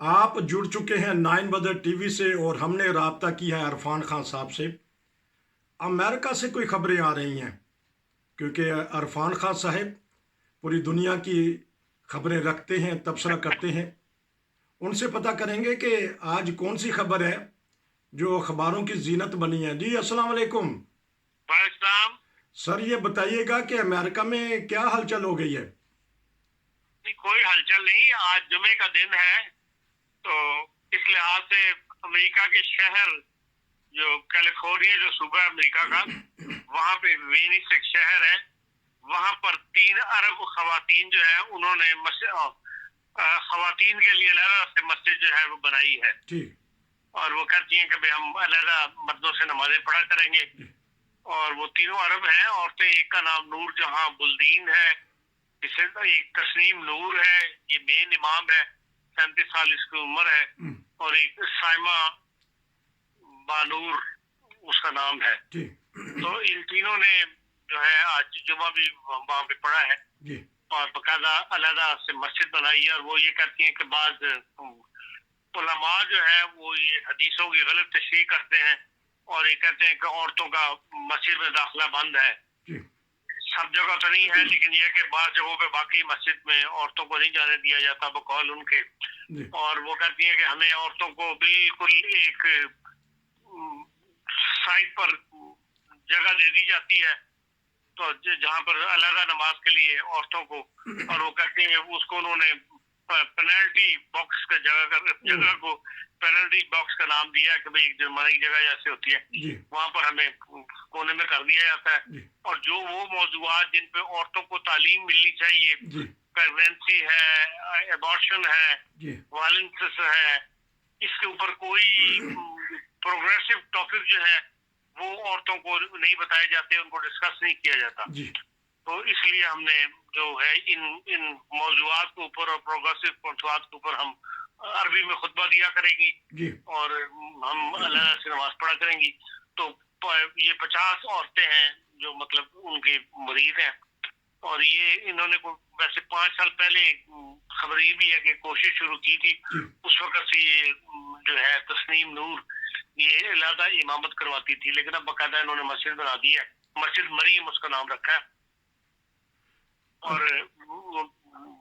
آپ جڑ چکے ہیں 9 بدر ٹی وی سے اور ہم نے رابطہ کیا ہے عرفان خان صاحب سے۔ امریکہ سے کوئی خبریں آ رہی ہیں کیونکہ عرفان خان صاحب پوری دنیا کی خبریں رکھتے ہیں، تبصرہ کرتے ہیں۔ ان سے پتہ کریں گے کہ آج کون سی خبر ہے جو اخباروں کی زینت بنی ہے۔ جی السلام علیکم پاکستان سر، یہ بتائیے گا کہ امریکہ میں کیا ہلچل ہو گئی ہے؟ کوئی ہلچل نہیں، آج جمعے کا دن ہے، تو اس لحاظ سے امریکہ کے شہر جو کیلیفورنیا جو صوبہ ہے امریکہ کا، وہاں پہ وینس ایک شہر ہے، وہاں پر 3 ارب خواتین جو ہے انہوں نے خواتین کے لیے علیحدہ سے مسجد جو ہے وہ بنائی ہے، ٹھیک، اور وہ کہتی ہیں کہ ہم علیحدہ مردوں سے نمازیں پڑھا کریں گے، اور وہ 3 ارب ہیں عورتیں۔ ایک کا نام نور جہاں بلدین ہے، ایک تسنیم نور ہے، یہ مین امام ہے، 37 سال اس کی عمر ہے، اور ایک سائمہ بانور اس کا نام ہے۔ تو ان تینوں نے جو ہے آج جمعہ بھی وہاں پہ پڑھا ہے، اور باقاعدہ علیحدہ سے مسجد بنائی ہے، اور وہ یہ کہتی ہیں کہ بعض علماء جو ہے وہ یہ حدیثوں کی غلط تشریح کرتے ہیں، اور یہ کہتے ہیں کہ عورتوں کا مسجد میں داخلہ بند ہے۔ سب جگہ تو نہیں ہے، لیکن یہ کہ بعض جگہوں پہ باقی مسجد میں عورتوں کو نہیں جانے دیا جاتا بقول ان کے، اور وہ کہتی ہیں کہ ہمیں عورتوں کو بالکل ایک سائڈ پر جگہ دے دی جاتی ہے، تو جہاں پر علیحدہ نماز کے لیے عورتوں کو، اور وہ کہتے ہیں اس کو انہوں نے پینلٹی باکس کا جگہ کو پینلٹی باکس کا نام دیا کہ بھئی ایک جرمانہ کی جگہ جیسے ہوتی ہے، وہاں پر ہمیں کونے میں کر دیا جاتا ہے۔ اور جو وہ موضوعات جن پہ عورتوں کو تعلیم ملنی چاہیے، پریگنینسی ہے، ایبارشن ہے، وائلنس ہے، اس کے اوپر کوئی پروگریسو ٹاپک جو ہے وہ عورتوں کو نہیں بتائے جاتے، ان کو ڈسکس نہیں کیا جاتا۔ تو اس لیے ہم نے جو ہے ان موضوعات کے اوپر اور پروگریسو موضوعات کے اوپر ہم عربی میں خطبہ دیا کریں گی، اور ہم اللہ سے نماز پڑھا کریں گی۔ تو یہ 50 عورتیں ہیں جو مطلب ان کے مرید ہیں، اور یہ انہوں نے ویسے 5 سال پہلے خبر یہ بھی ہے کہ کوشش شروع کی تھی، اس وقت سے یہ جو ہے تسنیم نور یہ علیحدہ امامت کرواتی تھی، لیکن اب باقاعدہ انہوں نے مسجد بنا دی ہے، مسجد مریم اس کا نام رکھا ہے، اور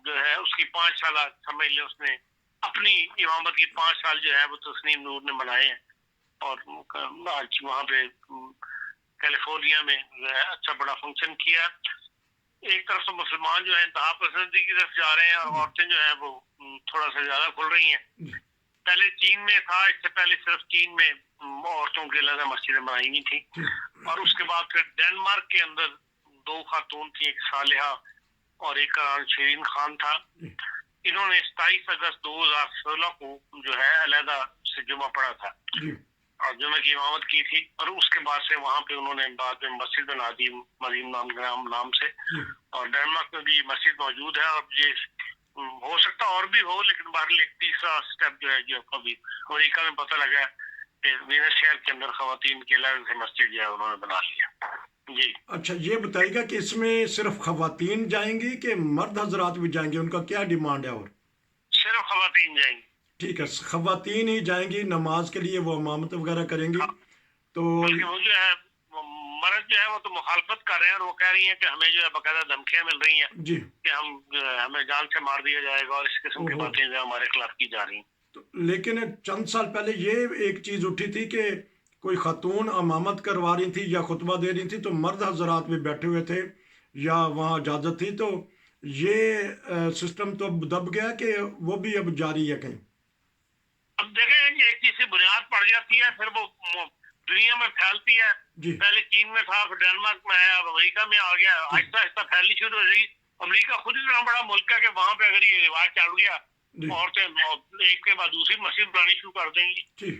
جو ہے اس کی 5 سالہ سمجھ لیں اس نے اپنی امامت کی 5 سال جو ہے وہ تسنیم نور نے منائے ہیں، اور آج وہاں پہ کیلیفورنیا میں جو ہے اچھا بڑا فنکشن کیا۔ ایک طرف سے مسلمان جو ہے انتہا پسندی کی طرف جا رہے ہیں، اور عورتیں جو ہیں وہ تھوڑا سا زیادہ کھل رہی ہیں۔ پہلے چین میں تھا، اس سے پہلے صرف چین میں عورتوں کے علیحدہ مسجدیں بنائی ہوئی تھیں، اور اس کے بعد پھر ڈینمارک کے اندر 2 خاتون تھی، ایک صالحہ اور ایک کا نام شیرین خان تھا۔ انہوں نے 27 اگست 2016 کو جو ہے علیحدہ سے جمعہ پڑھا تھا، اور جمعہ کی امامت کی تھی، اور اس کے بعد سے وہاں پہ انہوں نے بعد میں مسجد بنا دی مریم نام سے، اور ڈینمارک میں بھی مسجد موجود ہے۔ اور یہ ہو سکتا اور بھی ہو، لیکن بہرحال ایک تیسرا سٹیپ جو ہے جو ابھی امریکہ میں پتہ لگا کہ وینس شہر کے اندر خواتین کے علیحدہ سے مسجد جو ہے انہوں نے بنا لیا۔ جی اچھا، یہ بتائیے گا کہ اس میں صرف خواتین جائیں گی کہ مرد حضرات بھی جائیں گے؟ ان کا کیا ڈیمانڈ ہے؟ اور صرف خواتین جائیں گی۔ ٹھیک ہے، خواتین ہی جائیں گی نماز کے لیے، وہ امامت وغیرہ کریں گی؟ تو بلکہ وہ جو ہے مرد جو ہے وہ تو مخالفت کر رہے ہیں، اور وہ کہہ رہی ہیں کہ ہمیں جو ہے باقاعدہ دھمکیاں مل رہی ہیں کہ ہمیں جان سے مار دیا جائے گا، اور اس قسم کی باتیں جو ہمارے خلاف کی جا رہی ہیں۔ لیکن چند سال پہلے یہ ایک چیز اٹھی تھی کہ کوئی خاتون امامت کروا رہی تھی یا خطبہ دے رہی تھی تو مرد حضرات بھی بیٹھے ہوئے تھے یا وہاں اجازت تھی، تو یہ سسٹم تو اب دب گیا کہ وہ بھی اب جاری ہے کہیں؟ اب دیکھیں کہ ایک چیز سے بنیاد پڑ جاتی ہے، پھر وہ دنیا میں پھیلتی ہے۔ پہلے چین میں تھا، پھر ڈینمارک میں ہے، اب امریکہ میں آ گیا، آہستہ آہستہ پھیلنی شروع ہو جائے گی۔ امریکہ خود اتنا بڑا ملک ہے کہ وہاں پہ اگر یہ رواج چل گیا، عورتیں ایک کے بعد دوسری مسجد بنانی شروع کر دیں گی۔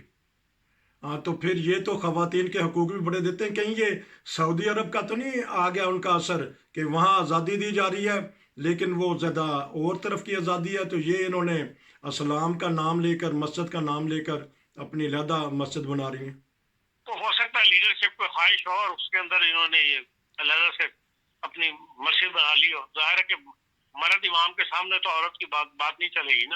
ہاں، تو پھر یہ تو خواتین کے حقوق بھی بڑے دیتے ہیں، کہیں یہ سعودی عرب کا تو نہیں آ گیا ان کا اثر کہ وہاں آزادی دی جا رہی ہے لیکن وہ زیادہ اور طرف کی آزادی ہے، تو یہ انہوں نے اسلام کا نام لے کر، مسجد کا نام لے کر اپنی علیحدہ مسجد بنا رہی ہیں؟ تو ہو سکتا ہے لیڈرشپ کو خواہش ہو، اور اس کے اندر انہوں نے یہ علیحدہ سے اپنی مسجد بنا لی ہو۔ ظاہر ہے کہ مرد امام کے سامنے تو عورت کی بات نہیں چلے گی نا۔